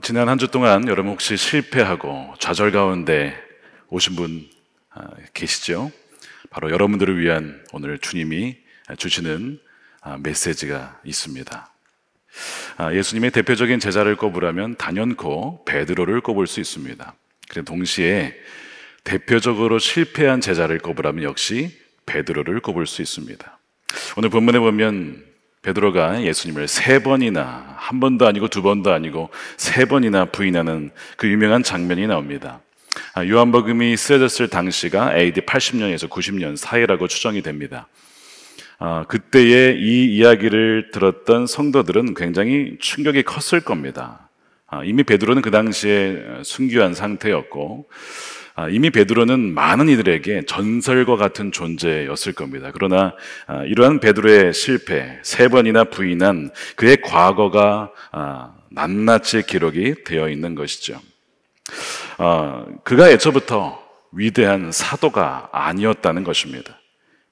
지난 한 주 동안 여러분 혹시 실패하고 좌절 가운데 오신 분 계시죠? 바로 여러분들을 위한 오늘 주님이 주시는 메시지가 있습니다. 예수님의 대표적인 제자를 꼽으라면 단연코 베드로를 꼽을 수 있습니다. 그런데 동시에 대표적으로 실패한 제자를 꼽으라면 역시 베드로를 꼽을 수 있습니다. 오늘 본문에 보면 베드로가 예수님을 3번이나, 한 번도 아니고 2번도 아니고 3번이나 부인하는 그 유명한 장면이 나옵니다. 요한복음이 쓰여졌을 당시가 AD 80년에서 90년 사이라고 추정이 됩니다. 그때의 이 이야기를 들었던 성도들은 굉장히 충격이 컸을 겁니다. 이미 베드로는 그 당시에 순교한 상태였고 이미 베드로는 많은 이들에게 전설과 같은 존재였을 겁니다. 그러나 이러한 베드로의 실패, 3번이나 부인한 그의 과거가 낱낱이 기록이 되어 있는 것이죠. 그가 애초부터 위대한 사도가 아니었다는 것입니다.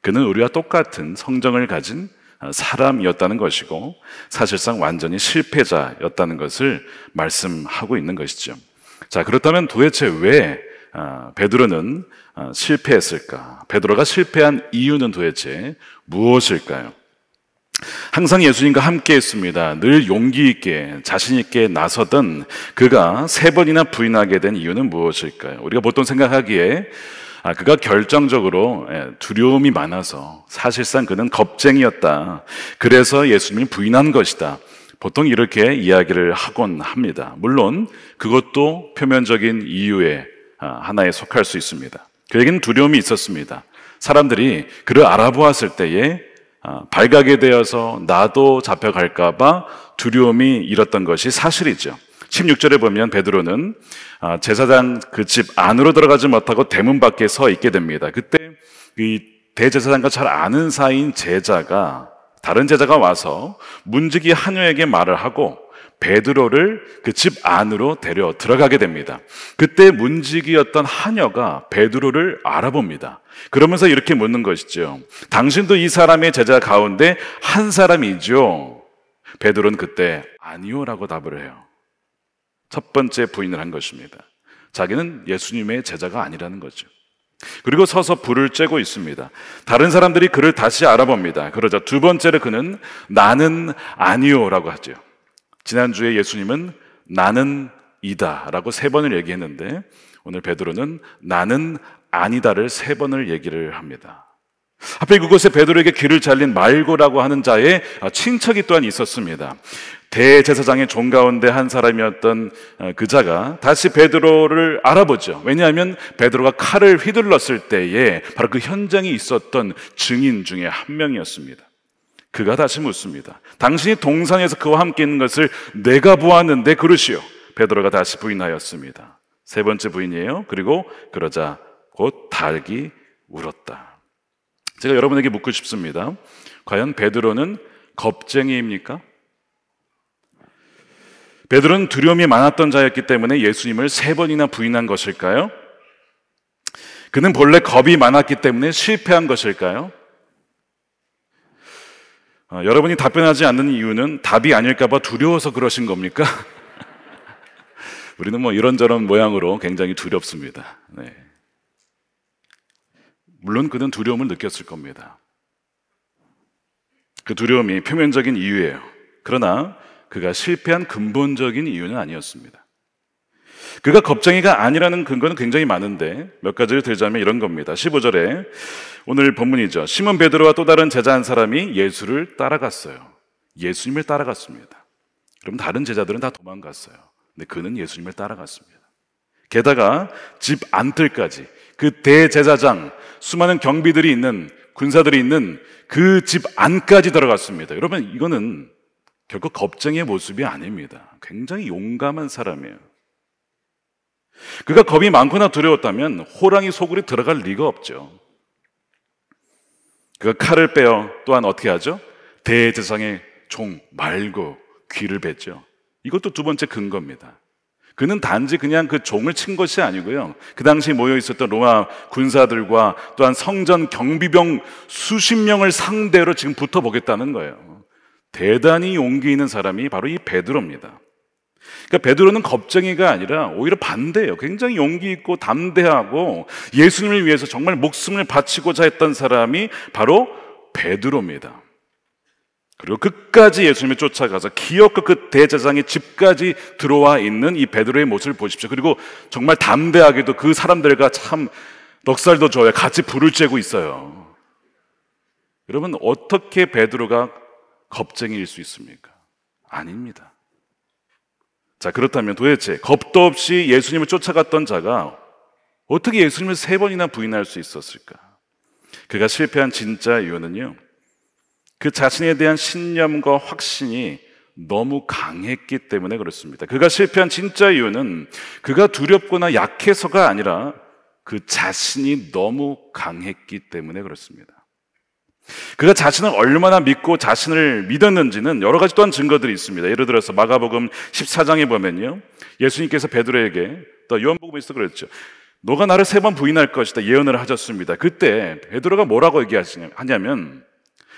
그는 우리와 똑같은 성정을 가진 사람이었다는 것이고 사실상 완전히 실패자였다는 것을 말씀하고 있는 것이죠. 자, 그렇다면 도대체 왜 베드로는 실패했을까? 베드로가 실패한 이유는 도대체 무엇일까요? 항상 예수님과 함께 했습니다. 늘 용기 있게 자신 있게 나서던 그가 3번이나 부인하게 된 이유는 무엇일까요? 우리가 보통 생각하기에 그가 결정적으로 두려움이 많아서 사실상 그는 겁쟁이였다. 그래서 예수님을 부인한 것이다. 보통 이렇게 이야기를 하곤 합니다. 물론 그것도 표면적인 이유의 하나에 속할 수 있습니다. 그에게는 두려움이 있었습니다. 사람들이 그를 알아보았을 때에 발각이 되어서 나도 잡혀갈까봐 두려움이 일었던 것이 사실이죠. 16절에 보면 베드로는 제사장 그 집 안으로 들어가지 못하고 대문 밖에 서 있게 됩니다. 그때 이 대제사장과 잘 아는 사이인 다른 제자가 와서 문지기 하녀에게 말을 하고 베드로를 그 집 안으로 데려 들어가게 됩니다. 그때 문지기였던 하녀가 베드로를 알아봅니다. 그러면서 이렇게 묻는 것이죠. 당신도 이 사람의 제자 가운데 한 사람이죠? 베드로는 그때 아니요라고 답을 해요. 첫 번째 부인을 한 것입니다. 자기는 예수님의 제자가 아니라는 거죠. 그리고 서서 불을 쬐고 있습니다. 다른 사람들이 그를 다시 알아봅니다. 그러자 두 번째로 그는 나는 아니요라고 하죠. 지난주에 예수님은 나는 이다라고 3번을 얘기했는데 오늘 베드로는 나는 아니다를 3번을 얘기를 합니다. 하필 그곳에 베드로에게 귀를 잘린 말고라고 하는 자의 친척이 또한 있었습니다. 대제사장의 종 가운데 한 사람이었던 그 자가 다시 베드로를 알아보죠. 왜냐하면 베드로가 칼을 휘둘렀을 때에 바로 그 현장에 있었던 증인 중에 한 명이었습니다. 그가 다시 묻습니다. 당신이 동산에서 그와 함께 있는 것을 내가 보았는데 그러시오. 베드로가 다시 부인하였습니다. 3번째 부인이에요. 그리고 그러자 곧 닭이 울었다. 제가 여러분에게 묻고 싶습니다. 과연 베드로는 겁쟁이입니까? 베드로는 두려움이 많았던 자였기 때문에 예수님을 3번이나 부인한 것일까요? 그는 본래 겁이 많았기 때문에 실패한 것일까요? 여러분이 답변하지 않는 이유는 답이 아닐까봐 두려워서 그러신 겁니까? 우리는 이런저런 모양으로 굉장히 두렵습니다. 네. 물론 그는 두려움을 느꼈을 겁니다. 그 두려움이 표면적인 이유예요. 그러나 그가 실패한 근본적인 이유는 아니었습니다. 그가 겁쟁이가 아니라는 근거는 굉장히 많은데 몇 가지를 들자면 이런 겁니다. 15절에 오늘 본문이죠. 시몬 베드로와 또 다른 제자 한 사람이 예수를 따라갔어요. 예수님을 따라갔습니다. 그럼 다른 제자들은 다 도망갔어요. 근데 그는 예수님을 따라갔습니다. 게다가 집 안뜰까지 그 대제사장 수많은 경비들이 있는 군사들이 있는 그 집 안까지 들어갔습니다. 여러분 이거는 결코 겁쟁이의 모습이 아닙니다. 굉장히 용감한 사람이에요. 그가 겁이 많거나 두려웠다면 호랑이 속으로 들어갈 리가 없죠. 그가 칼을 빼어 또한 어떻게 하죠? 대제사장의 종 말고 귀를 뱉죠. 이것도 두 번째 근거입니다. 그는 단지 그냥 그 종을 친 것이 아니고요. 그 당시 모여 있었던 로마 군사들과 또한 성전 경비병 수십 명을 상대로 지금 붙어보겠다는 거예요. 대단히 용기 있는 사람이 바로 이 베드로입니다. 그러니까 베드로는 겁쟁이가 아니라 오히려 반대예요. 굉장히 용기 있고 담대하고 예수님을 위해서 정말 목숨을 바치고자 했던 사람이 바로 베드로입니다. 그리고 끝까지 예수님을 쫓아가서 기어코 그 대제사장의 집까지 들어와 있는 이 베드로의 모습을 보십시오. 그리고 정말 담대하게도 그 사람들과 참 넉살도 좋아요. 같이 불을 쬐고 있어요. 여러분, 어떻게 베드로가 겁쟁이일 수 있습니까? 아닙니다. 자, 그렇다면 도대체 겁도 없이 예수님을 쫓아갔던 자가 어떻게 예수님을 3번이나 부인할 수 있었을까? 그가 실패한 진짜 이유는요, 그 자신에 대한 신념과 확신이 너무 강했기 때문에 그렇습니다. 그가 실패한 진짜 이유는 그가 두렵거나 약해서가 아니라 그 자신이 너무 강했기 때문에 그렇습니다. 그가 자신을 얼마나 믿고 자신을 믿었는지는 여러 가지 또한 증거들이 있습니다. 예를 들어서 마가복음 14장에 보면요, 예수님께서 베드로에게, 또 요한복음에서 그랬죠. 너가 나를 3번 부인할 것이다 예언을 하셨습니다. 그때 베드로가 뭐라고 얘기하냐면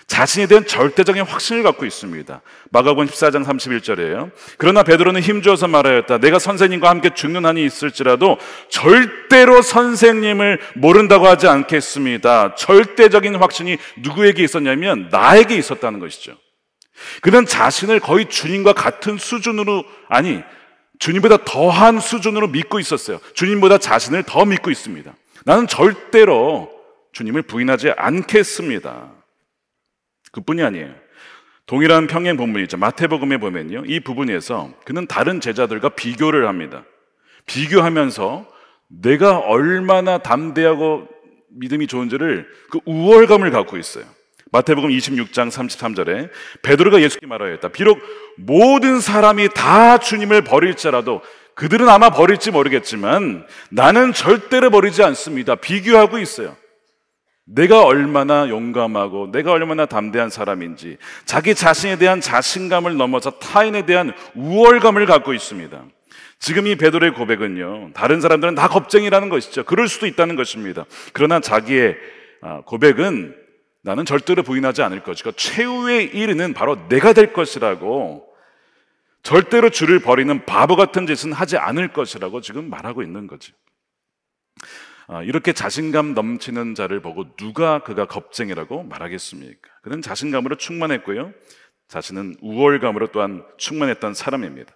자신에 대한 절대적인 확신을 갖고 있습니다. 마가복음 14장 31절이에요. 그러나 베드로는 힘주어서 말하였다. 내가 선생님과 함께 죽는 한이 있을지라도 절대로 선생님을 모른다고 하지 않겠습니다. 절대적인 확신이 누구에게 있었냐면 나에게 있었다는 것이죠. 그는 자신을 거의 주님과 같은 수준으로, 아니 주님보다 더한 수준으로 믿고 있었어요. 주님보다 자신을 더 믿고 있습니다. 나는 절대로 주님을 부인하지 않겠습니다. 그뿐이 아니에요. 동일한 평행 본문이 있죠. 마태복음에 보면요, 이 부분에서 그는 다른 제자들과 비교를 합니다. 비교하면서 내가 얼마나 담대하고 믿음이 좋은지를 그 우월감을 갖고 있어요. 마태복음 26장 33절에 베드로가 예수께 말하였다. 비록 모든 사람이 다 주님을 버릴지라도, 그들은 아마 버릴지 모르겠지만 나는 절대로 버리지 않습니다. 비교하고 있어요. 내가 얼마나 용감하고 내가 얼마나 담대한 사람인지, 자기 자신에 대한 자신감을 넘어서 타인에 대한 우월감을 갖고 있습니다. 지금 이 베드로의 고백은요, 다른 사람들은 다 겁쟁이라는 것이죠. 그럴 수도 있다는 것입니다. 그러나 자기의 고백은 나는 절대로 부인하지 않을 것이고 최후의 1위는 바로 내가 될 것이라고, 절대로 주를 버리는 바보 같은 짓은 하지 않을 것이라고 지금 말하고 있는 거죠. 이렇게 자신감 넘치는 자를 보고 누가 그가 겁쟁이라고 말하겠습니까? 그는 자신감으로 충만했고요, 자신은 우월감으로 또한 충만했던 사람입니다.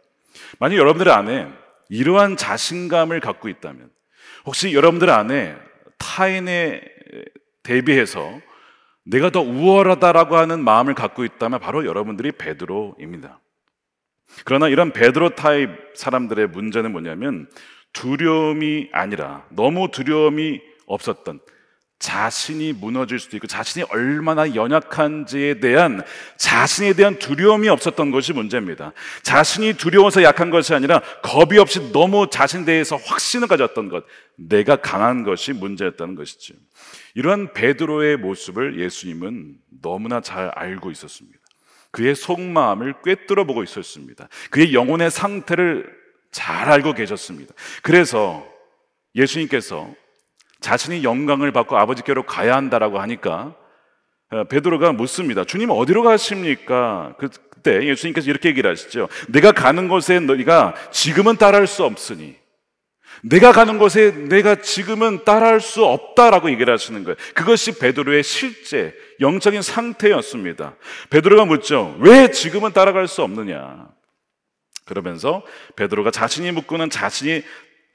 만약 여러분들 안에 이러한 자신감을 갖고 있다면, 혹시 여러분들 안에 타인에 대비해서 내가 더 우월하다라고 하는 마음을 갖고 있다면 바로 여러분들이 베드로입니다. 그러나 이런 베드로 타입 사람들의 문제는 뭐냐면 두려움이 아니라 너무 두려움이 없었던, 자신이 무너질 수도 있고 자신이 얼마나 연약한지에 대한 자신에 대한 두려움이 없었던 것이 문제입니다. 자신이 두려워서 약한 것이 아니라 겁이 없이 너무 자신에 대해서 확신을 가졌던 것, 내가 강한 것이 문제였다는 것이죠. 이러한 베드로의 모습을 예수님은 너무나 잘 알고 있었습니다. 그의 속마음을 꿰뚫어 보고 있었습니다. 그의 영혼의 상태를 잘 알고 계셨습니다. 그래서 예수님께서 자신이 영광을 받고 아버지께로 가야 한다라고 하니까 베드로가 묻습니다. 주님 어디로 가십니까? 그때 예수님께서 이렇게 얘기를 하시죠. 내가 가는 곳에 너희가 지금은 따라할 수 없으니, 내가 가는 곳에 내가 지금은 따라할 수 없다라고 얘기를 하시는 거예요. 그것이 베드로의 실제 영적인 상태였습니다. 베드로가 묻죠. 왜 지금은 따라갈 수 없느냐? 그러면서 베드로가 자신이 묻고는 자신이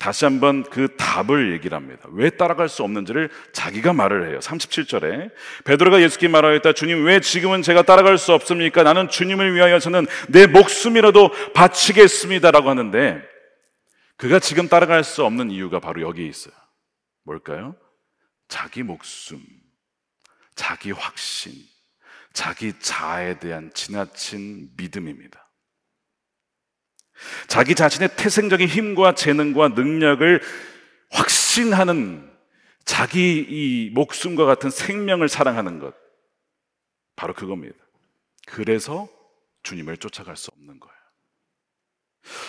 다시 한번 그 답을 얘기를 합니다. 왜 따라갈 수 없는지를 자기가 말을 해요. 37절에 베드로가 예수께 말하였다. 주님, 왜 지금은 제가 따라갈 수 없습니까? 나는 주님을 위하여서는 내 목숨이라도 바치겠습니다 라고 하는데, 그가 지금 따라갈 수 없는 이유가 바로 여기에 있어요. 뭘까요? 자기 목숨, 자기 확신, 자기 자아에 대한 지나친 믿음입니다. 자기 자신의 태생적인 힘과 재능과 능력을 확신하는, 자기 이 목숨과 같은 생명을 사랑하는 것, 바로 그겁니다. 그래서 주님을 쫓아갈 수 없는 거예요.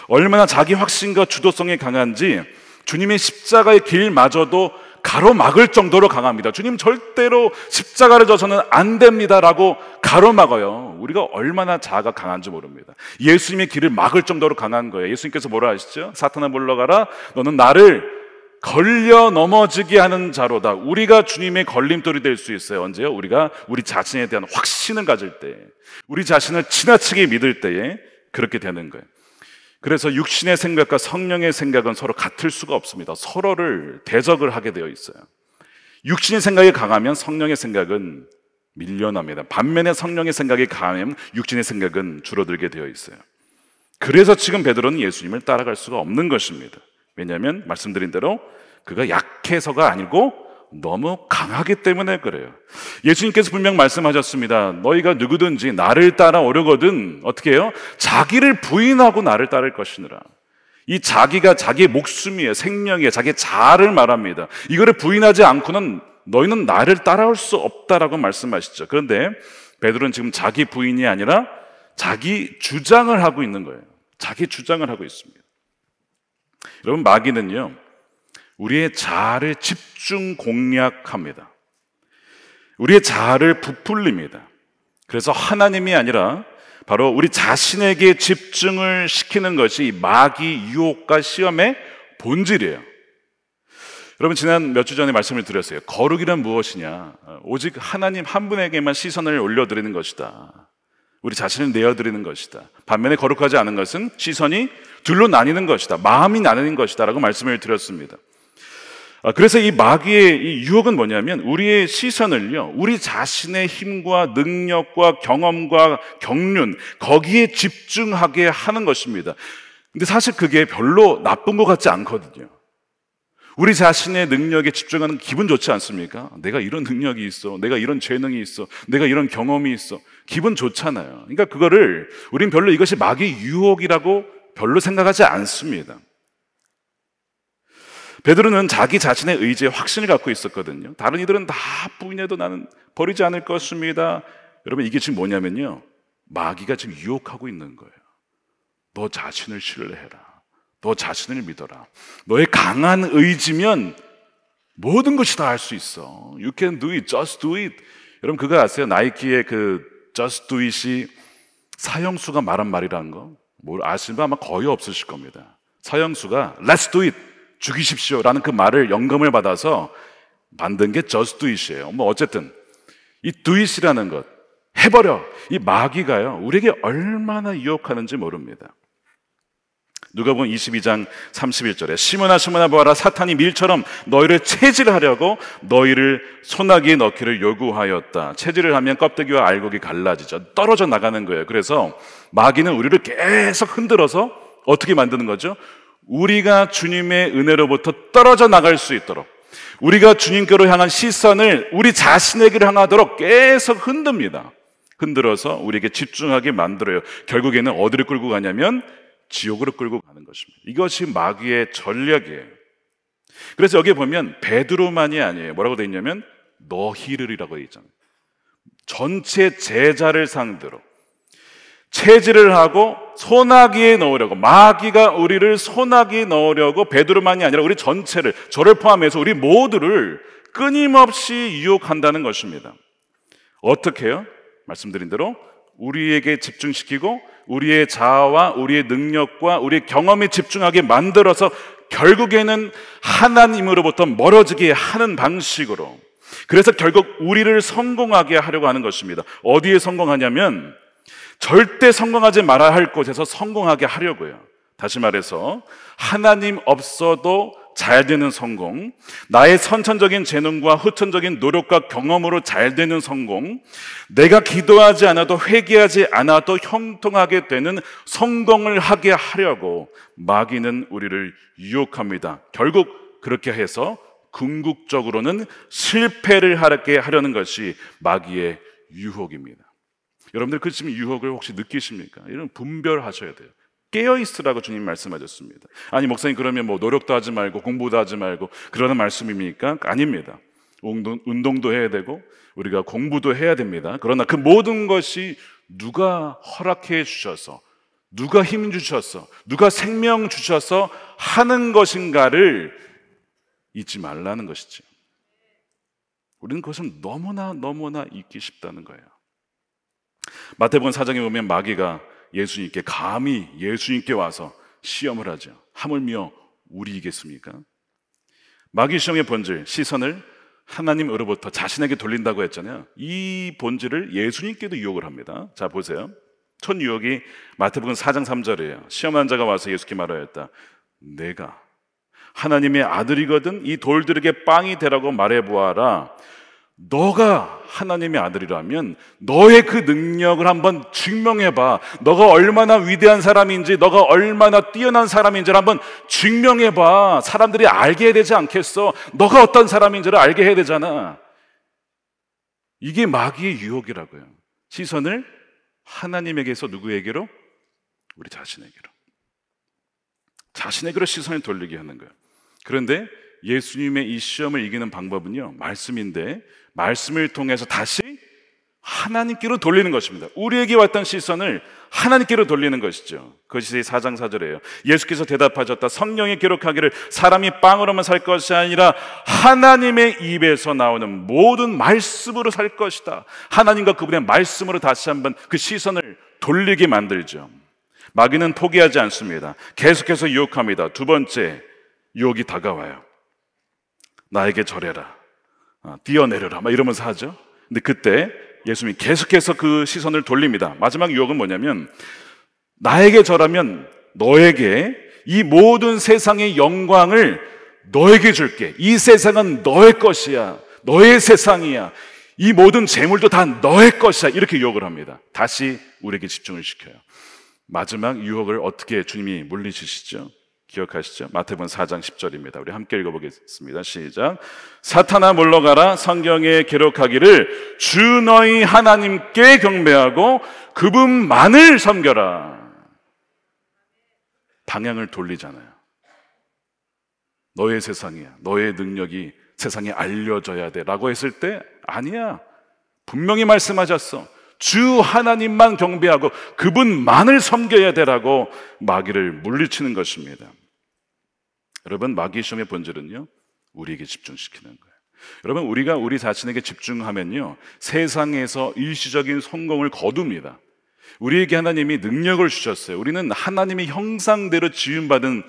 얼마나 자기 확신과 주도성이 강한지 주님의 십자가의 길마저도 가로막을 정도로 강합니다. 주님 절대로 십자가를 져서는 안 됩니다라고 가로막아요. 우리가 얼마나 자아가 강한지 모릅니다. 예수님의 길을 막을 정도로 강한 거예요. 예수님께서 뭐라 하시죠? 사탄아 물러가라. 너는 나를 걸려 넘어지게 하는 자로다. 우리가 주님의 걸림돌이 될 수 있어요. 언제요? 우리가 우리 자신에 대한 확신을 가질 때, 우리 자신을 지나치게 믿을 때에 그렇게 되는 거예요. 그래서 육신의 생각과 성령의 생각은 서로 같을 수가 없습니다. 서로를 대적을 하게 되어 있어요. 육신의 생각이 강하면 성령의 생각은 밀려납니다. 반면에 성령의 생각이 강하면 육신의 생각은 줄어들게 되어 있어요. 그래서 지금 베드로는 예수님을 따라갈 수가 없는 것입니다. 왜냐하면 말씀드린 대로 그가 약해서가 아니고 너무 강하기 때문에 그래요. 예수님께서 분명 말씀하셨습니다. 너희가 누구든지 나를 따라오려거든 어떻게 해요? 자기를 부인하고 나를 따를 것이니라. 이 자기가 자기의 목숨이에요. 생명이에요. 자기의 자아를 말합니다. 이거를 부인하지 않고는 너희는 나를 따라올 수 없다라고 말씀하시죠. 그런데 베드로는 지금 자기 부인이 아니라 자기 주장을 하고 있는 거예요. 자기 주장을 하고 있습니다. 여러분, 마귀는요, 우리의 자아를 집중 공략합니다. 우리의 자아를 부풀립니다. 그래서 하나님이 아니라 바로 우리 자신에게 집중을 시키는 것이 마귀 유혹과 시험의 본질이에요. 여러분, 지난 몇 주 전에 말씀을 드렸어요. 거룩이란 무엇이냐? 오직 하나님 한 분에게만 시선을 올려드리는 것이다. 우리 자신을 내어드리는 것이다. 반면에 거룩하지 않은 것은 시선이 둘로 나뉘는 것이다. 마음이 나뉘는 것이다 라고 말씀을 드렸습니다. 그래서 이 마귀의 이 유혹은 뭐냐면 우리의 시선을요, 우리 자신의 힘과 능력과 경험과 경륜, 거기에 집중하게 하는 것입니다. 근데 사실 그게 별로 나쁜 것 같지 않거든요. 우리 자신의 능력에 집중하는 기분 좋지 않습니까? 내가 이런 능력이 있어, 내가 이런 재능이 있어, 내가 이런 경험이 있어, 기분 좋잖아요. 그러니까 그거를 우린 별로 이것이 마귀 유혹이라고 별로 생각하지 않습니다. 베드로는 자기 자신의 의지에 확신을 갖고 있었거든요. 다른 이들은 다 부인해도 나는 버리지 않을 것입니다. 여러분, 이게 지금 뭐냐면요, 마귀가 지금 유혹하고 있는 거예요. 너 자신을 신뢰해라. 너 자신을 믿어라. 너의 강한 의지면 모든 것이 다 할 수 있어. You can do it, just do it. 여러분, 그거 아세요? 나이키의 그 just do it이 사형수가 말한 말이라는 거? 뭘 아시는 분 아마 거의 없으실 겁니다. 사형수가 let's do it, 죽이십시오 라는 그 말을 영감을 받아서 만든 게 just do it이에요. 뭐 어쨌든 이 do it이라는 것, 해버려, 이 마귀가요 우리에게 얼마나 유혹하는지 모릅니다. 누가복음 22장 31절에 시몬아 시몬아 보아라, 사탄이 밀처럼 너희를 체질하려고 너희를 소나기에 넣기를 요구하였다. 체질을 하면 껍데기와 알곡이 갈라지죠. 떨어져 나가는 거예요. 그래서 마귀는 우리를 계속 흔들어서 어떻게 만드는 거죠? 우리가 주님의 은혜로부터 떨어져 나갈 수 있도록, 우리가 주님께로 향한 시선을 우리 자신에게로 향하도록 계속 흔듭니다. 흔들어서 우리에게 집중하게 만들어요. 결국에는 어디를 끌고 가냐면 지옥으로 끌고 가는 것입니다. 이것이 마귀의 전략이에요. 그래서 여기에 보면 베드로만이 아니에요. 뭐라고 되어 있냐면 너희를이라고 되어 있잖아요. 전체 제자를 상대로 체질을 하고 소나기에 넣으려고, 마귀가 우리를 소나기에 넣으려고 베드로만이 아니라 우리 전체를, 저를 포함해서 우리 모두를 끊임없이 유혹한다는 것입니다. 어떻게 해요? 말씀드린 대로 우리에게 집중시키고 우리의 자아와 우리의 능력과 우리의 경험에 집중하게 만들어서 결국에는 하나님으로부터 멀어지게 하는 방식으로, 그래서 결국 우리를 성공하게 하려고 하는 것입니다. 어디에 성공하냐면 절대 성공하지 말아야 할 곳에서 성공하게 하려고요. 다시 말해서 하나님 없어도 잘 되는 성공, 나의 선천적인 재능과 후천적인 노력과 경험으로 잘 되는 성공, 내가 기도하지 않아도 회개하지 않아도 형통하게 되는 성공을 하게 하려고 마귀는 우리를 유혹합니다. 결국 그렇게 해서 궁극적으로는 실패를 하게 하려는 것이 마귀의 유혹입니다. 여러분들 그 지금 유혹을 혹시 느끼십니까? 이런 분별하셔야 돼요. 깨어있으라고 주님 말씀하셨습니다. 아니 목사님 그러면 뭐 노력도 하지 말고 공부도 하지 말고 그러는 말씀입니까? 아닙니다. 운동도 해야 되고 우리가 공부도 해야 됩니다. 그러나 그 모든 것이 누가 허락해 주셔서, 누가 힘 주셔서, 누가 생명 주셔서 하는 것인가를 잊지 말라는 것이죠. 우리는 그것을 너무나 잊기 쉽다는 거예요. 마태복음 4장에 보면 마귀가 예수님께 감히 예수님께 와서 시험을 하죠. 하물며 우리이겠습니까? 마귀 시험의 본질, 시선을 하나님으로부터 자신에게 돌린다고 했잖아요. 이 본질을 예수님께도 유혹을 합니다. 자, 보세요. 첫 유혹이 마태복음 4장 3절이에요. 시험한 자가 와서 예수께 말하였다. 내가 하나님의 아들이거든 이 돌들에게 빵이 되라고 말해보아라. 너가 하나님의 아들이라면 너의 그 능력을 한번 증명해봐. 너가 얼마나 위대한 사람인지, 너가 얼마나 뛰어난 사람인지를 한번 증명해봐. 사람들이 알게 해야 되지 않겠어? 너가 어떤 사람인지를 알게 해야 되잖아. 이게 마귀의 유혹이라고요. 시선을 하나님에게서 누구에게로? 우리 자신에게로 시선을 돌리게 하는 거예요. 그런데 예수님의 이 시험을 이기는 방법은요, 말씀인데 말씀을 통해서 다시 하나님께로 돌리는 것입니다. 우리에게 왔던 시선을 하나님께로 돌리는 것이죠. 그것이 4장 4절이에요. 예수께서 대답하셨다. 성경에 기록하기를 사람이 빵으로만 살 것이 아니라 하나님의 입에서 나오는 모든 말씀으로 살 것이다. 하나님과 그분의 말씀으로 다시 한번 그 시선을 돌리게 만들죠. 마귀는 포기하지 않습니다. 계속해서 유혹합니다. 두 번째 유혹이 다가와요. 나에게 절해라, 뛰어내려라, 막 이러면서 하죠. 근데 그때 예수님이 계속해서 그 시선을 돌립니다. 마지막 유혹은 뭐냐면, 나에게 절하면 너에게 이 모든 세상의 영광을 너에게 줄게. 이 세상은 너의 것이야. 너의 세상이야. 이 모든 재물도 다 너의 것이야. 이렇게 유혹을 합니다. 다시 우리에게 집중을 시켜요. 마지막 유혹을 어떻게 주님이 물리치시죠? 기억하시죠? 마태복음 4장 10절입니다. 우리 함께 읽어보겠습니다. 시작. 사탄아 물러가라. 성경에 기록하기를 주 너희 하나님께 경배하고 그분만을 섬겨라. 방향을 돌리잖아요. 너의 세상이야. 너의 능력이 세상에 알려져야 돼 라고 했을 때 아니야. 분명히 말씀하셨어. 주 하나님만 경배하고 그분만을 섬겨야 되라고 마귀를 물리치는 것입니다. 여러분, 마귀의 시험의 본질은요, 우리에게 집중시키는 거예요. 여러분, 우리가 우리 자신에게 집중하면요, 세상에서 일시적인 성공을 거둡니다. 우리에게 하나님이 능력을 주셨어요. 우리는 하나님의 형상대로 지음받은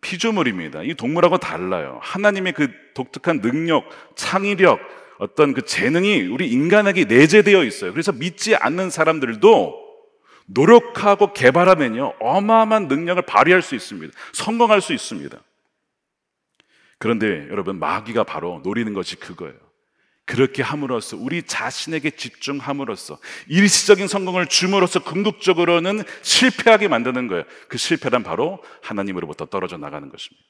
피조물입니다. 이 동물하고 달라요. 하나님의 그 독특한 능력, 창의력, 어떤 그 재능이 우리 인간에게 내재되어 있어요. 그래서 믿지 않는 사람들도 노력하고 개발하면요, 어마어마한 능력을 발휘할 수 있습니다. 성공할 수 있습니다. 그런데 여러분, 마귀가 바로 노리는 것이 그거예요. 그렇게 함으로써, 우리 자신에게 집중함으로써 일시적인 성공을 줌으로써 궁극적으로는 실패하게 만드는 거예요. 그 실패란 바로 하나님으로부터 떨어져 나가는 것입니다.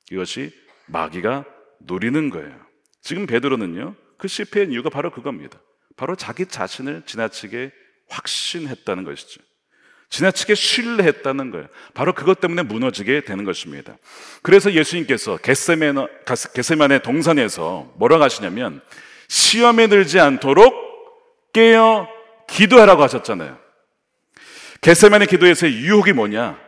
이것이 마귀가 노리는 거예요. 지금 베드로는요, 그 실패의 이유가 바로 그겁니다. 바로 자기 자신을 지나치게 확신했다는 것이죠. 지나치게 신뢰했다는 거예요. 바로 그것 때문에 무너지게 되는 것입니다. 그래서 예수님께서 겟세마네 동산에서 뭐라고 하시냐면, 시험에 들지 않도록 깨어 기도하라고 하셨잖아요. 겟세마네 기도에서의 유혹이 뭐냐?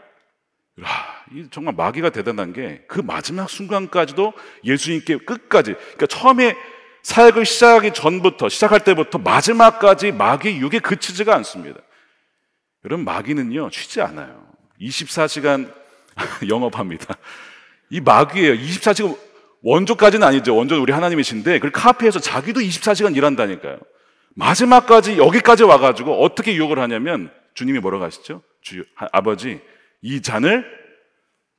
정말 마귀가 대단한 게, 그 마지막 순간까지도 예수님께 끝까지, 그러니까 처음에 사역을 시작할 때부터 마지막까지 마귀의 유혹에 그치지가 않습니다. 여러분, 마귀는요, 쉬지 않아요. 24시간 영업합니다. 이 마귀예요. 24시간, 원조까지는 아니죠. 원조는 우리 하나님이신데, 그걸 카피해서 자기도 24시간 일한다니까요. 마지막까지 여기까지 와가지고 어떻게 유혹을 하냐면, 주님이 뭐라고 하시죠? 아버지, 이 잔을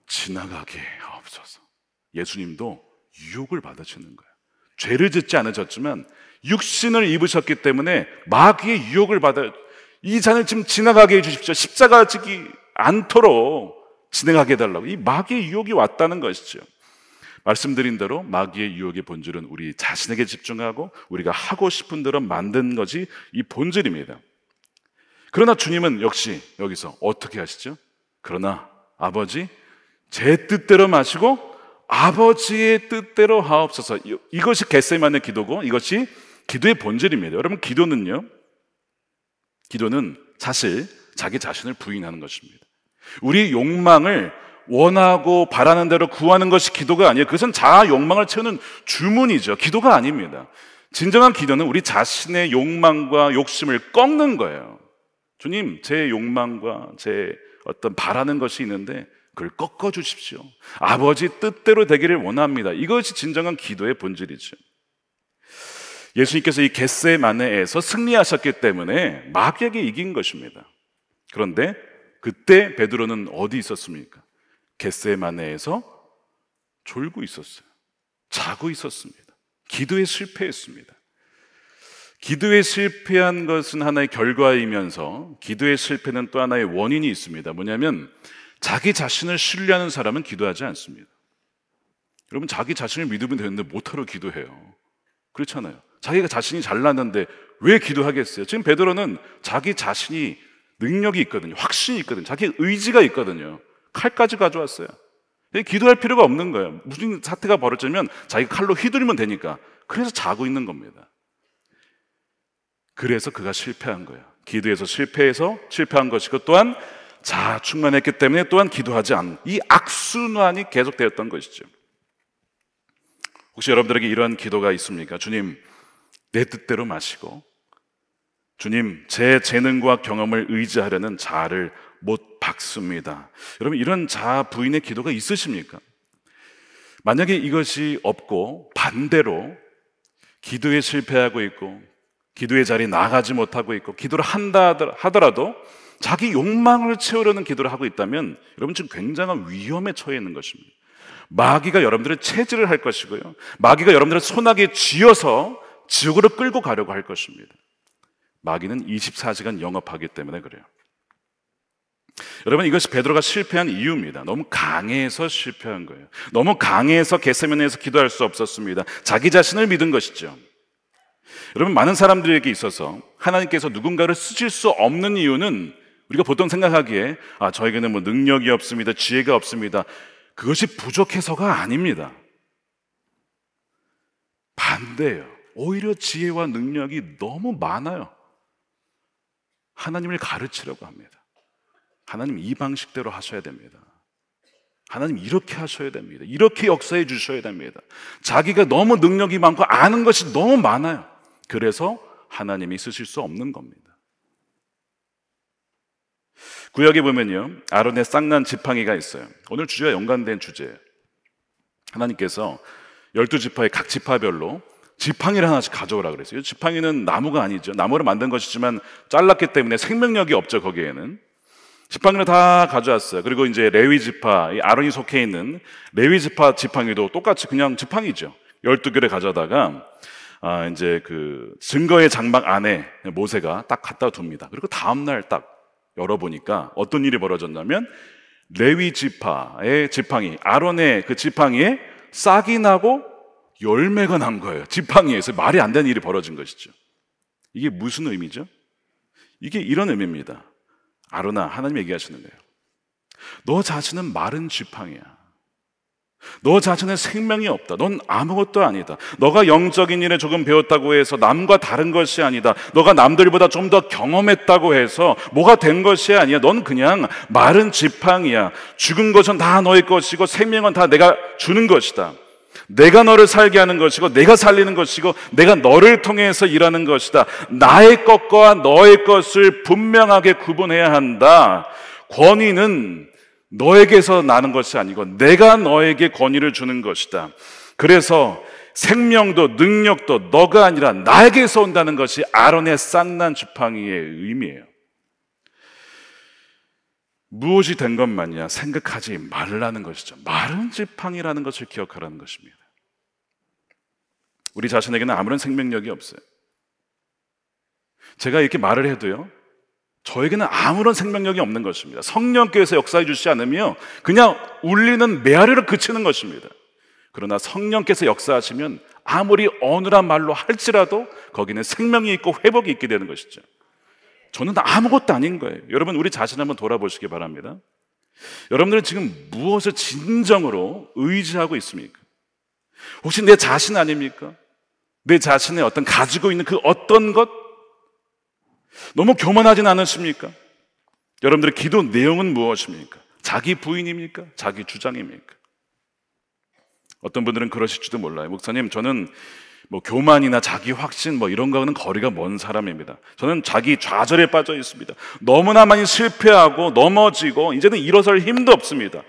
지나가게 하옵소서. 예수님도 유혹을 받으시는 거예요. 죄를 짓지 않으셨지만 육신을 입으셨기 때문에 마귀의 유혹을 받아요. 이 잔을 지금 지나가게 해주십시오. 십자가 지기 않도록 진행하게 해달라고. 이 마귀의 유혹이 왔다는 것이죠. 말씀드린 대로 마귀의 유혹의 본질은 우리 자신에게 집중하고 우리가 하고 싶은 대로 만든 것이 이 본질입니다. 그러나 주님은 역시 여기서 어떻게 하시죠? 그러나 아버지, 제 뜻대로 마시고 아버지의 뜻대로 하옵소서. 이것이 겟세마네 기도고, 이것이 기도의 본질입니다. 여러분, 기도는 사실 자기 자신을 부인하는 것입니다. 우리 욕망을 원하고 바라는 대로 구하는 것이 기도가 아니에요. 그것은 자아 욕망을 채우는 주문이죠. 기도가 아닙니다. 진정한 기도는 우리 자신의 욕망과 욕심을 꺾는 거예요. 주님, 제 욕망과 제 어떤 바라는 것이 있는데 그걸 꺾어 주십시오. 아버지 뜻대로 되기를 원합니다. 이것이 진정한 기도의 본질이죠. 예수님께서 이 겟세마네에서 승리하셨기 때문에 마귀에게 이긴 것입니다. 그런데 그때 베드로는 어디 있었습니까? 겟세마네에서 졸고 있었어요. 자고 있었습니다. 기도에 실패했습니다. 기도에 실패한 것은 하나의 결과이면서 기도의 실패는 또 하나의 원인이 있습니다. 뭐냐면 자기 자신을 신뢰하는 사람은 기도하지 않습니다. 여러분, 자기 자신을 믿으면 되는데 못하러 기도해요. 그렇잖아요. 자기가 자신이 잘났는데 왜 기도하겠어요? 지금 베드로는 자기 자신이 능력이 있거든요. 확신이 있거든요. 자기 의지가 있거든요. 칼까지 가져왔어요. 기도할 필요가 없는 거예요. 무슨 사태가 벌어지면 자기가 칼로 휘두르면 되니까. 그래서 자고 있는 겁니다. 그래서 그가 실패한 거예요. 기도에서 실패한 것이고 또한 자아 충만했기 때문에 또한 기도하지 않는 이 악순환이 계속되었던 것이죠. 혹시 여러분들에게 이러한 기도가 있습니까? 주님, 내 뜻대로 마시고 주님, 제 재능과 경험을 의지하려는 자아를 못 박습니다. 여러분, 이런 자아 부인의 기도가 있으십니까? 만약에 이것이 없고 반대로 기도에 실패하고 있고 기도의 자리에 나가지 못하고 있고 기도를 한다 하더라도 자기 욕망을 채우려는 기도를 하고 있다면 여러분 지금 굉장한 위험에 처해 있는 것입니다. 마귀가 여러분들을 체질을 할 것이고요, 마귀가 여러분들을 소나기에 쥐어서 지옥으로 끌고 가려고 할 것입니다. 마귀는 24시간 영업하기 때문에 그래요. 여러분, 이것이 베드로가 실패한 이유입니다. 너무 강해서 실패한 거예요. 너무 강해서 겟세마네에서 기도할 수 없었습니다. 자기 자신을 믿은 것이죠. 여러분, 많은 사람들에게 있어서 하나님께서 누군가를 쓰실 수 없는 이유는 우리가 보통 생각하기에 저에게는 뭐 능력이 없습니다, 지혜가 없습니다. 그것이 부족해서가 아닙니다. 반대예요. 오히려 지혜와 능력이 너무 많아요. 하나님을 가르치려고 합니다. 하나님 이 방식대로 하셔야 됩니다. 하나님 이렇게 하셔야 됩니다. 이렇게 역사해 주셔야 됩니다. 자기가 너무 능력이 많고 아는 것이 너무 많아요. 그래서 하나님이 쓰실 수 없는 겁니다. 구약에 보면요, 아론의 쌍난 지팡이가 있어요. 오늘 주제와 연관된 주제예요. 하나님께서 12지파의 각 지파별로 지팡이를 하나씩 가져오라 그랬어요. 지팡이는 나무가 아니죠. 나무로 만든 것이지만 잘랐기 때문에 생명력이 없죠. 거기에는 지팡이를 다 가져왔어요. 그리고 이제 레위 지파, 아론이 속해 있는 레위 지파 지팡이도 똑같이 그냥 지팡이죠. 12개를 가져다가 이제 그 증거의 장막 안에 모세가 딱 갖다 둡니다. 그리고 다음날 딱 열어보니까 어떤 일이 벌어졌냐면 레위 지파의 지팡이, 아론의 그 지팡이에 싹이 나고 열매가 난 거예요. 지팡이에서 말이 안 되는 일이 벌어진 것이죠. 이게 무슨 의미죠? 이게 이런 의미입니다. 아론아, 하나님 얘기하시는 거예요. 너 자신은 마른 지팡이야. 너 자신은 생명이 없다. 넌 아무것도 아니다. 너가 영적인 일에 조금 배웠다고 해서 남과 다른 것이 아니다. 너가 남들보다 좀 더 경험했다고 해서 뭐가 된 것이 아니야. 넌 그냥 마른 지팡이야. 죽은 것은 다 너의 것이고 생명은 다 내가 주는 것이다. 내가 너를 살게 하는 것이고 내가 살리는 것이고 내가 너를 통해서 일하는 것이다. 나의 것과 너의 것을 분명하게 구분해야 한다. 권위는 너에게서 나는 것이 아니고 내가 너에게 권위를 주는 것이다. 그래서 생명도 능력도 너가 아니라 나에게서 온다는 것이 아론의 쌍난 지팡이의 의미예요. 무엇이 된 것만이야 생각하지 말라는 것이죠. 마른 지팡이라는 것을 기억하라는 것입니다. 우리 자신에게는 아무런 생명력이 없어요. 제가 이렇게 말을 해도요, 저에게는 아무런 생명력이 없는 것입니다. 성령께서 역사해 주시지 않으며 그냥 울리는 메아리로 그치는 것입니다. 그러나 성령께서 역사하시면 아무리 어눌한 말로 할지라도 거기는 생명이 있고 회복이 있게 되는 것이죠. 저는 아무것도 아닌 거예요. 여러분, 우리 자신 한번 돌아보시기 바랍니다. 여러분들은 지금 무엇을 진정으로 의지하고 있습니까? 혹시 내 자신 아닙니까? 내 자신의 어떤 가지고 있는 그 어떤 것? 너무 교만하진 않으십니까? 여러분들의 기도 내용은 무엇입니까? 자기 부인입니까? 자기 주장입니까? 어떤 분들은 그러실지도 몰라요. 목사님, 저는 뭐 교만이나 자기 확신 뭐 이런 거는 거리가 먼 사람입니다. 저는 자기 좌절에 빠져 있습니다. 너무나 많이 실패하고 넘어지고 이제는 일어설 힘도 없습니다.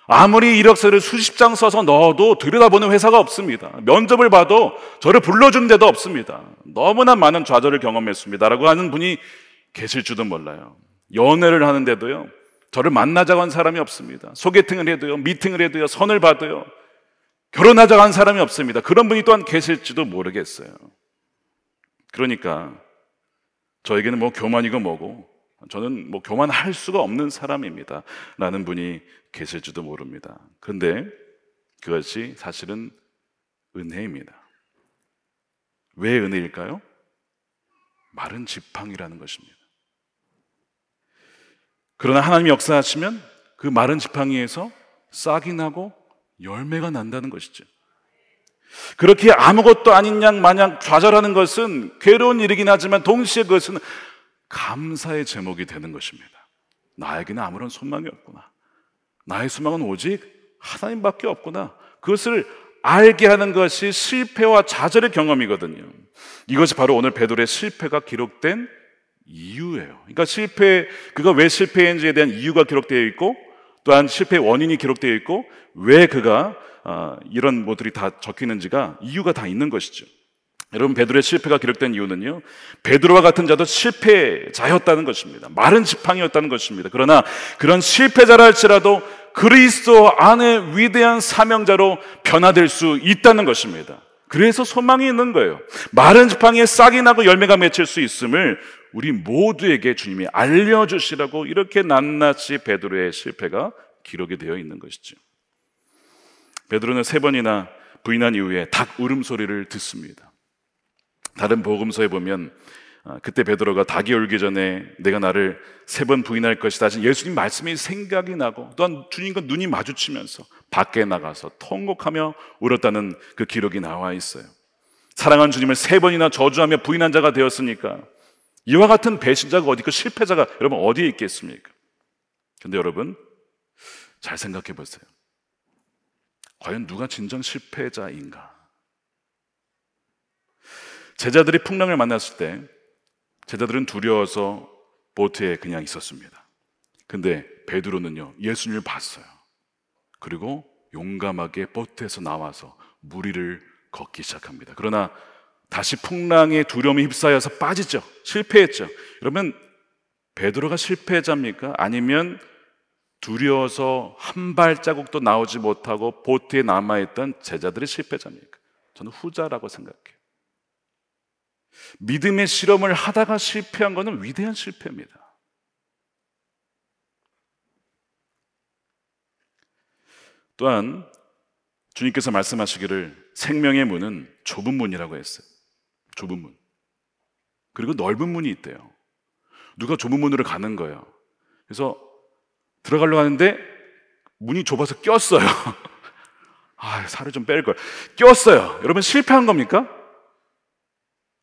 아무리 이력서를 수십 장 써서 넣어도 들여다보는 회사가 없습니다. 면접을 봐도 저를 불러준 데도 없습니다. 너무나 많은 좌절을 경험했습니다라고 하는 분이 계실지도 몰라요. 연애를 하는데도요, 저를 만나자고 한 사람이 없습니다. 소개팅을 해도요, 미팅을 해도요, 선을 받아요, 결혼하자고 한 사람이 없습니다. 그런 분이 또한 계실지도 모르겠어요. 그러니까 저에게는 뭐 교만이고 뭐고 저는 뭐 교만할 수가 없는 사람입니다 라는 분이 계실지도 모릅니다. 그런데 그것이 사실은 은혜입니다. 왜 은혜일까요? 마른 지팡이라는 것입니다. 그러나 하나님이 역사하시면 그 마른 지팡이에서 싹이 나고 열매가 난다는 것이죠. 그렇게 아무것도 아닌 양 마냥 좌절하는 것은 괴로운 일이긴 하지만 동시에 그것은 감사의 제목이 되는 것입니다. 나에게는 아무런 소망이 없구나. 나의 소망은 오직 하나님밖에 없구나. 그것을 알게 하는 것이 실패와 좌절의 경험이거든요. 이것이 바로 오늘 베드로의 실패가 기록된 이유예요. 그러니까 그가 왜 실패했는지에 대한 이유가 기록되어 있고, 또한 실패의 원인이 기록되어 있고, 왜 그가 이런 것들이 다 적혀 있는지가 이유가 다 있는 것이죠. 여러분, 베드로의 실패가 기록된 이유는요, 베드로와 같은 자도 실패자였다는 것입니다. 마른 지팡이였다는 것입니다. 그러나 그런 실패자라 할지라도 그리스도 안에 위대한 사명자로 변화될 수 있다는 것입니다. 그래서 소망이 있는 거예요. 마른 지팡이에 싹이 나고 열매가 맺힐 수 있음을 우리 모두에게 주님이 알려주시라고 이렇게 낱낱이 베드로의 실패가 기록이 되어 있는 것이죠. 베드로는 3번이나 부인한 이후에 닭 울음소리를 듣습니다. 다른 복음서에 보면 그때 베드로가 닭이 울기 전에 내가 나를 3번 부인할 것이다 하신 예수님 말씀이 생각이 나고, 또한 주님과 눈이 마주치면서 밖에 나가서 통곡하며 울었다는 그 기록이 나와 있어요. 사랑하는 주님을 3번이나 저주하며 부인한 자가 되었으니까 이와 같은 배신자가 어디 있고 실패자가 여러분 어디에 있겠습니까? 근데 여러분 잘 생각해 보세요. 과연 누가 진정 실패자인가? 제자들이 풍랑을 만났을 때 제자들은 두려워서 보트에 그냥 있었습니다. 근데 베드로는요, 예수님을 봤어요. 그리고 용감하게 보트에서 나와서 물 위를 걷기 시작합니다. 그러나 다시 풍랑의 두려움에 휩싸여서 빠지죠. 실패했죠. 그러면 베드로가 실패자입니까? 아니면 두려워서 한 발자국도 나오지 못하고 보트에 남아있던 제자들이 실패자입니까? 저는 후자라고 생각해요. 믿음의 실험을 하다가 실패한 것은 위대한 실패입니다. 또한 주님께서 말씀하시기를 생명의 문은 좁은 문이라고 했어요. 좁은 문. 그리고 넓은 문이 있대요. 누가 좁은 문으로 가는 거예요. 그래서 들어가려고 하는데 문이 좁아서 꼈어요. 살을 좀 뺄 걸. 꼈어요. 여러분 실패한 겁니까?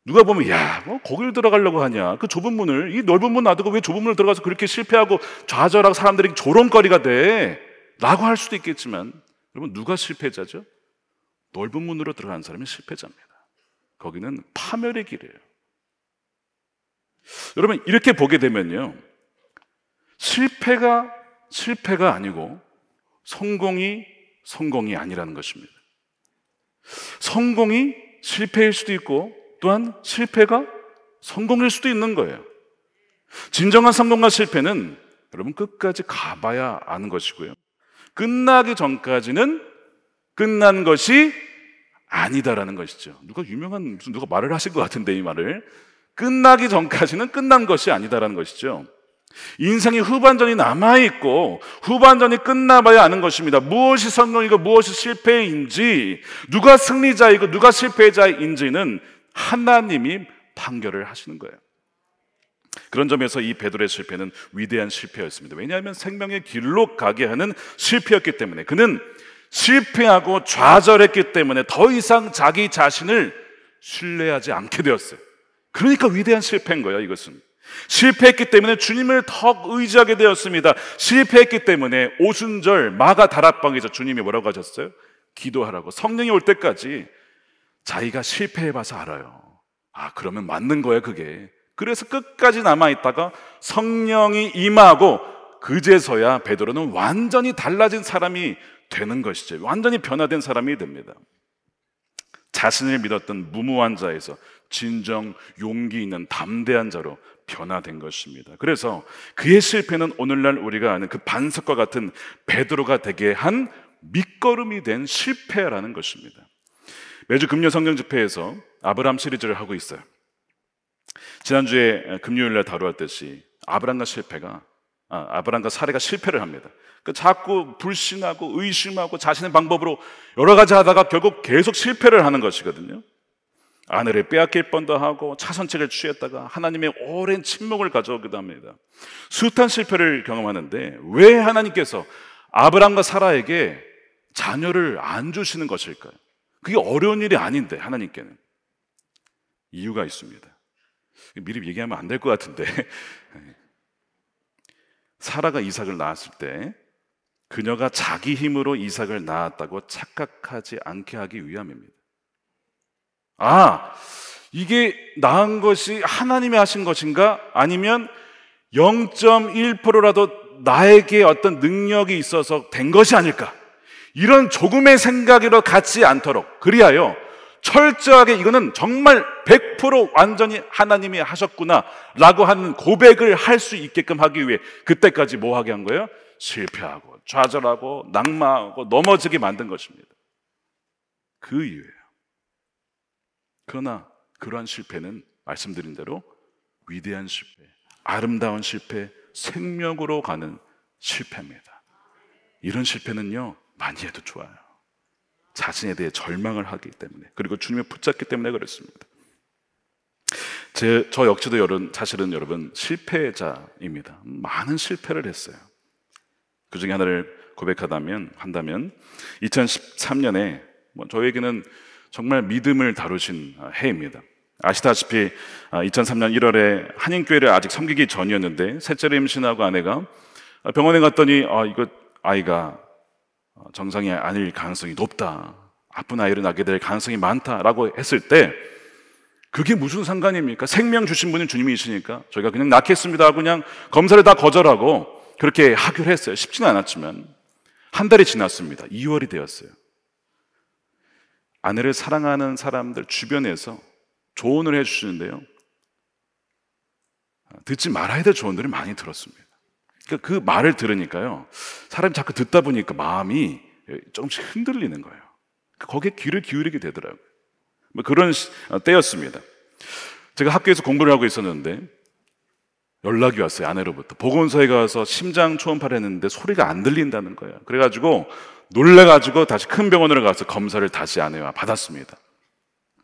누가 보면 뭐 거길 들어가려고 하냐, 그 좁은 문을, 이 넓은 문 놔두고 왜 좁은 문을 들어가서 그렇게 실패하고 좌절하고 사람들이 조롱거리가 돼 라고 할 수도 있겠지만, 여러분 누가 실패자죠? 넓은 문으로 들어가는 사람이 실패자입니다. 거기는 파멸의 길이에요. 여러분 이렇게 보게 되면요, 실패가 아니고 성공이 아니라는 것입니다. 성공이 실패일 수도 있고, 또한 실패가 성공일 수도 있는 거예요. 진정한 성공과 실패는 여러분 끝까지 가봐야 아는 것이고요, 끝나기 전까지는 끝난 것이 아니다라는 것이죠. 누가 말을 하실 것 같은데, 이 말을. 끝나기 전까지는 끝난 것이 아니다라는 것이죠. 인생의 후반전이 남아있고 후반전이 끝나봐야 아는 것입니다. 무엇이 성공이고 무엇이 실패인지, 누가 승리자이고 누가 실패자인지는 하나님이 판결을 하시는 거예요. 그런 점에서 이 베드로의 실패는 위대한 실패였습니다. 왜냐하면 생명의 길로 가게 하는 실패였기 때문에, 그는 실패하고 좌절했기 때문에 더 이상 자기 자신을 신뢰하지 않게 되었어요. 그러니까 위대한 실패인 거예요. 이것은 실패했기 때문에 주님을 더 의지하게 되었습니다. 실패했기 때문에 오순절 마가 다락방에서 주님이 뭐라고 하셨어요? 기도하라고. 성령이 올 때까지 자기가 실패해봐서 알아요. 아, 그러면 맞는 거예요, 그게. 그래서 끝까지 남아있다가 성령이 임하고 그제서야 베드로는 완전히 달라진 사람이 되는 것이죠. 완전히 변화된 사람이 됩니다. 자신을 믿었던 무모한 자에서 진정 용기 있는 담대한 자로 변화된 것입니다. 그래서 그의 실패는 오늘날 우리가 아는 그 반석과 같은 베드로가 되게 한 밑거름이 된 실패라는 것입니다. 매주 금요 성경 집회에서 아브라함 시리즈를 하고 있어요. 지난주에 금요일날 다루었듯이 아브라함과 사례가 실패를 합니다. 자꾸 불신하고 의심하고 자신의 방법으로 여러 가지 하다가 결국 계속 실패를 하는 것이거든요. 아내를 빼앗길 뻔도 하고 차선책을 취했다가 하나님의 오랜 침묵을 가져오기도 합니다. 숱한 실패를 경험하는데 왜 하나님께서 아브라함과 사라에게 자녀를 안 주시는 것일까요? 그게 어려운 일이 아닌데 하나님께는 이유가 있습니다. 미리 얘기하면 안 될 것 같은데 사라가 이삭을 낳았을 때 그녀가 자기 힘으로 이삭을 낳았다고 착각하지 않게 하기 위함입니다. 아, 이게 낳은 것이 하나님이 하신 것인가? 아니면 0.1%라도 나에게 어떤 능력이 있어서 된 것이 아닐까? 이런 조금의 생각으로 갖지 않도록, 그리하여 철저하게 이거는 정말 100% 완전히 하나님이 하셨구나 라고 하는 고백을 할 수 있게끔 하기 위해 그때까지 뭐 하게 한 거예요? 실패하고 좌절하고 낙마하고 넘어지게 만든 것입니다. 그 이유예요. 그러나 그러한 실패는 말씀드린 대로 위대한 실패, 아름다운 실패, 생명으로 가는 실패입니다. 이런 실패는요, 많이 해도 좋아요. 자신에 대해 절망을 하기 때문에, 그리고 주님을 붙잡기 때문에 그렇습니다. 저 역시도 사실은 여러분 실패자입니다. 많은 실패를 했어요. 그 중에 하나를 고백한다면 2013년에 저에게는 정말 믿음을 다루신 해입니다. 아시다시피 2003년 1월에 한인교회를 아직 섬기기 전이었는데 셋째를 임신하고 아내가 병원에 갔더니 이거 아이가 정상이 아닐 가능성이 높다, 아픈 아이를 낳게 될 가능성이 많다라고 했을 때 그게 무슨 상관입니까? 생명 주신 분은 주님이시니까 저희가 그냥 낳겠습니다 하고 그냥 검사를 다 거절하고 그렇게 하기로 했어요. 쉽지는 않았지만 한 달이 지났습니다. 2월이 되었어요. 아내를 사랑하는 사람들 주변에서 조언을 해주시는데요, 듣지 말아야 될 조언들을 많이 들었습니다. 그러니까 그 말을 들으니까요, 사람이 자꾸 듣다 보니까 마음이 조금씩 흔들리는 거예요. 거기에 귀를 기울이게 되더라고요. 그런 때였습니다. 제가 학교에서 공부를 하고 있었는데 연락이 왔어요. 아내로부터. 보건소에 가서 심장 초음파를 했는데 소리가 안 들린다는 거예요. 그래가지고 놀래가지고 다시 큰 병원으로 가서 검사를 다시 아내와 받았습니다.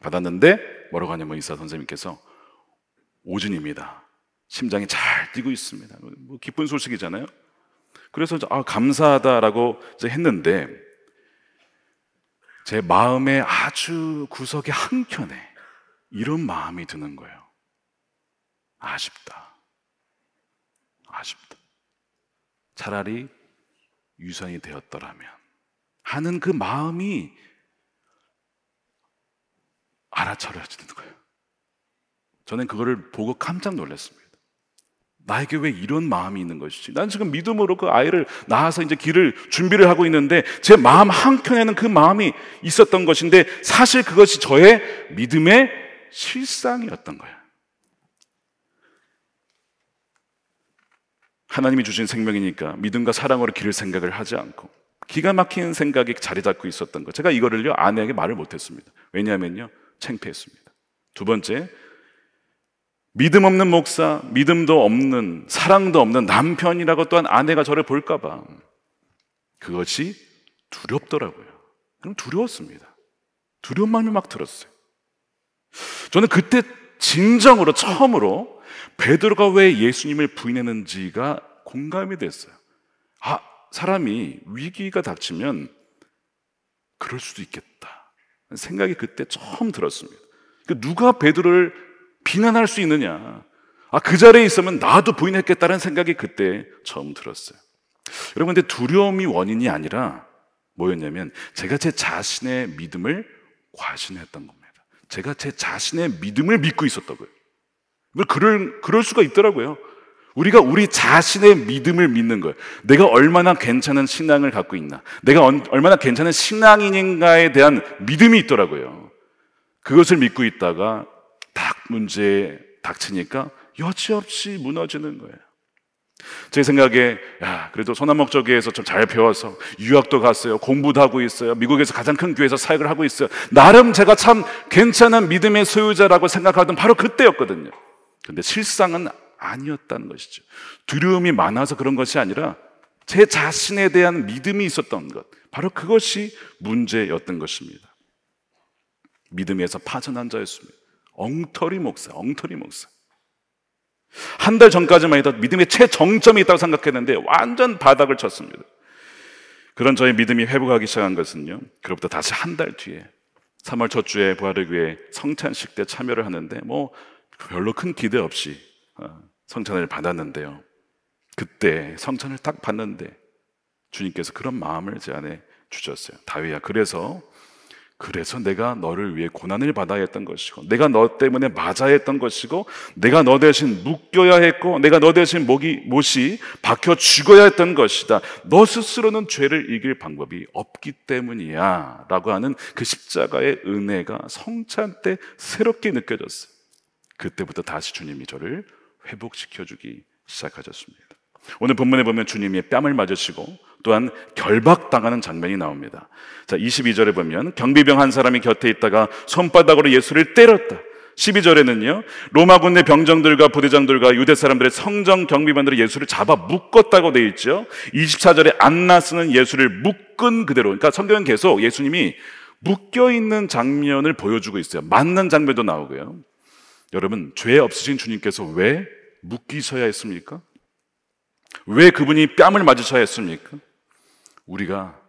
받았는데 뭐라고 하냐면 의사 선생님께서 오진입니다. 심장이 잘 뛰고 있습니다. 기쁜 소식이잖아요. 그래서 감사하다라고 했는데 제 마음의 아주 구석의 한켠에 이런 마음이 드는 거예요. 아쉽다. 차라리 유산이 되었더라면 하는 그 마음이 알아차려지는 거예요. 저는 그거를 보고 깜짝 놀랐습니다. 나에게 왜 이런 마음이 있는 것이지? 난 지금 믿음으로 그 아이를 낳아서 이제 길을 준비를 하고 있는데 제 마음 한켠에는 그 마음이 있었던 것인데 사실 그것이 저의 믿음의 실상이었던 거예요. 하나님이 주신 생명이니까 믿음과 사랑으로 기를 생각을 하지 않고 기가 막힌 생각이 자리 잡고 있었던 것, 제가 이거를요 아내에게 말을 못했습니다. 왜냐하면요 창피했습니다. 두 번째, 믿음 없는 목사, 믿음도 없는, 사랑도 없는 남편이라고 또한 아내가 저를 볼까봐 그것이 두렵더라고요. 그럼 두려웠습니다. 두려운 마음이 막 들었어요. 저는 그때 진정으로 처음으로 베드로가 왜 예수님을 부인했는지가 공감이 됐어요. 사람이 위기가 닥치면 그럴 수도 있겠다 생각이 그때 처음 들었습니다. 누가 베드로를 비난할 수 있느냐, 그 자리에 있으면 나도 부인했겠다는 생각이 그때 처음 들었어요. 여러분, 근데 두려움이 원인이 아니라 뭐였냐면 제가 제 자신의 믿음을 과신했던 겁니다. 제가 제 자신의 믿음을 믿고 있었다고요. 그럴 수가 있더라고요. 우리가 우리 자신의 믿음을 믿는 거예요. 내가 얼마나 괜찮은 신앙을 갖고 있나, 내가 얼마나 괜찮은 신앙인인가에 대한 믿음이 있더라고요. 그것을 믿고 있다가 딱 문제에 닥치니까 여지없이 무너지는 거예요. 제 생각에 그래도 소나목저교회에서 좀 잘 배워서 유학도 갔어요. 공부도 하고 있어요. 미국에서 가장 큰 교회에서 사역을 하고 있어요. 나름 제가 참 괜찮은 믿음의 소유자라고 생각하던 바로 그때였거든요. 근데 실상은 아니었다는 것이죠. 두려움이 많아서 그런 것이 아니라 제 자신에 대한 믿음이 있었던 것, 바로 그것이 문제였던 것입니다. 믿음에서 파전한 자였습니다. 엉터리 목사. 한 달 전까지만 해도 믿음의 최정점이 있다고 생각했는데 완전 바닥을 쳤습니다. 그런 저의 믿음이 회복하기 시작한 것은요, 그로부터 다시 한 달 뒤에 3월 첫 주에 부활의교회 성찬식 때 참여를 하는데 별로 큰 기대 없이 성찬을 받았는데요, 그때 성찬을 딱 받는데 주님께서 그런 마음을 제 안에 주셨어요. 다윗아, 그래서 내가 너를 위해 고난을 받아야 했던 것이고, 내가 너 때문에 맞아야 했던 것이고, 내가 너 대신 묶여야 했고, 내가 너 대신 못이 박혀 죽어야 했던 것이다. 너 스스로는 죄를 이길 방법이 없기 때문이야 라고 하는 그 십자가의 은혜가 성찬 때 새롭게 느껴졌어요. 그때부터 다시 주님이 저를 회복시켜주기 시작하셨습니다. 오늘 본문에 보면 주님이 뺨을 맞으시고 또한 결박당하는 장면이 나옵니다. 자, 22절에 보면 경비병 한 사람이 곁에 있다가 손바닥으로 예수를 때렸다. 12절에는요, 로마 군대 병정들과 부대장들과 유대 사람들의 성정 경비관들이 예수를 잡아 묶었다고 되어 있죠. 24절에 안나스는 예수를 묶은 그대로, 그러니까 성경은 계속 예수님이 묶여있는 장면을 보여주고 있어요. 맞는 장면도 나오고요. 여러분, 죄 없으신 주님께서 왜 묶이셔야 했습니까? 왜 그분이 뺨을 맞으셔야 했습니까? 우리가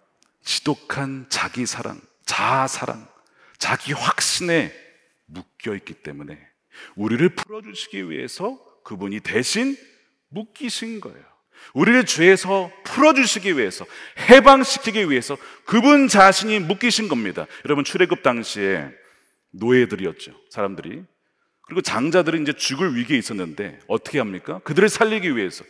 지독한 자기 사랑, 자아 사랑, 자기 확신에 묶여있기 때문에 우리를 풀어주시기 위해서 그분이 대신 묶이신 거예요. 우리를 죄에서 풀어주시기 위해서, 해방시키기 위해서 그분 자신이 묶이신 겁니다. 여러분, 출애굽 당시에 노예들이었죠, 사람들이. 그리고 장자들은 이제 죽을 위기에 있었는데 어떻게 합니까? 그들을 살리기 위해서,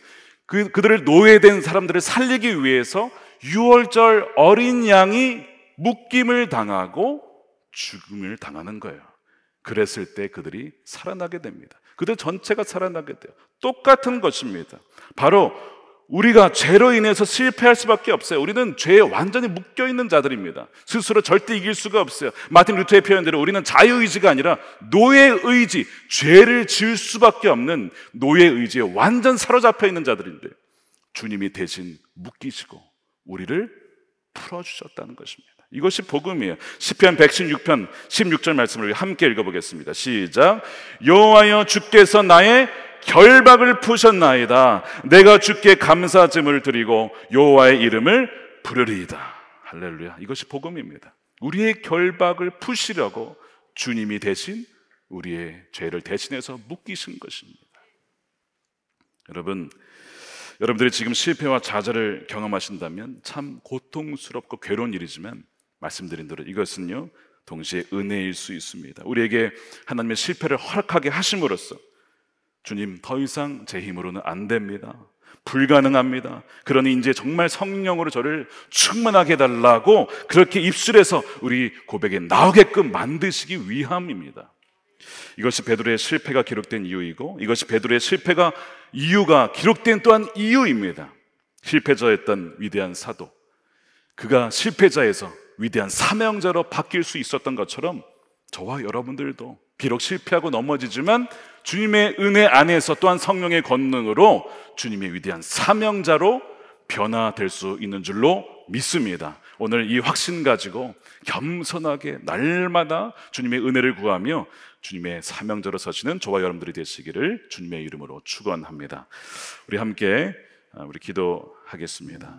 그들을 노예된 사람들을 살리기 위해서 6월절 어린 양이 묶임을 당하고 죽음을 당하는 거예요. 그랬을 때 그들이 살아나게 됩니다. 그들 전체가 살아나게 돼요. 똑같은 것입니다. 바로 우리가 죄로 인해서 실패할 수밖에 없어요. 우리는 죄에 완전히 묶여있는 자들입니다. 스스로 절대 이길 수가 없어요. 마틴 루터의 표현대로 우리는 자유의지가 아니라 노예의지, 죄를 지을 수밖에 없는 노예의지에 완전 사로잡혀 있는 자들인데 주님이 대신 묶이시고 우리를 풀어주셨다는 것입니다. 이것이 복음이에요. 시편 116편 16절 말씀을 함께 읽어보겠습니다. 시작. 여호와여, 주께서 나의 결박을 푸셨나이다. 내가 주께 감사제물을 드리고 여호와의 이름을 부르리이다. 할렐루야. 이것이 복음입니다. 우리의 결박을 푸시려고 주님이 대신 우리의 죄를 대신해서 묶이신 것입니다. 여러분들이 지금 실패와 좌절을 경험하신다면 참 고통스럽고 괴로운 일이지만 말씀드린 대로 이것은요, 동시에 은혜일 수 있습니다. 우리에게 하나님의 실패를 허락하게 하심으로써 주님, 더 이상 제 힘으로는 안 됩니다. 불가능합니다. 그러니 이제 정말 성령으로 저를 충만하게 해달라고 그렇게 입술에서 우리 고백에 나오게끔 만드시기 위함입니다. 이것이 베드로의 실패가 기록된 이유이고, 이것이 베드로의 실패가 이유가 기록된 또한 이유입니다. 실패자였던 위대한 사도, 그가 실패자에서 위대한 사명자로 바뀔 수 있었던 것처럼 저와 여러분들도 비록 실패하고 넘어지지만 주님의 은혜 안에서 또한 성령의 권능으로 주님의 위대한 사명자로 변화될 수 있는 줄로 믿습니다. 오늘 이 확신 가지고 겸손하게 날마다 주님의 은혜를 구하며 주님의 사명자로 서시는 저와 여러분들이 되시기를 주님의 이름으로 축원합니다. 우리 함께 우리 기도하겠습니다.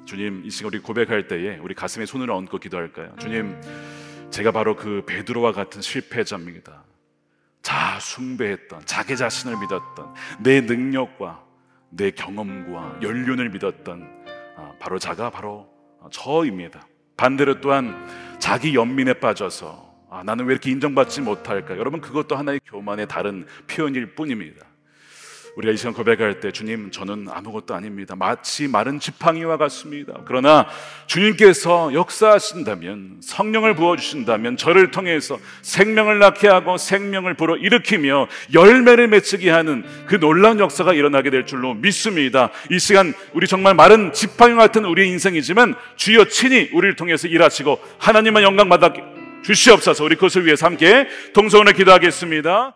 주님, 이 시간 우리 고백할 때에 우리 가슴에 손을 얹고 기도할까요? 주님, 제가 바로 그 베드로와 같은 실패자입니다. 숭배했던, 자기 자신을 믿었던, 내 능력과 내 경험과 연륜을 믿었던 바로 저입니다. 반대로 또한 자기 연민에 빠져서 나는 왜 이렇게 인정받지 못할까? 여러분, 그것도 하나의 교만의 다른 표현일 뿐입니다. 우리가 이 시간 고백할 때, 주님, 저는 아무것도 아닙니다. 마치 마른 지팡이와 같습니다. 그러나 주님께서 역사하신다면, 성령을 부어주신다면 저를 통해서 생명을 낳게 하고 생명을 불어일으키며 열매를 맺히게 하는 그 놀라운 역사가 일어나게 될 줄로 믿습니다. 이 시간 우리 정말 마른 지팡이 같은 우리의 인생이지만 주여 친히 우리를 통해서 일하시고 하나님만 영광 받아 주시옵소서. 우리 그것을 위해서 함께 동서원에 기도하겠습니다.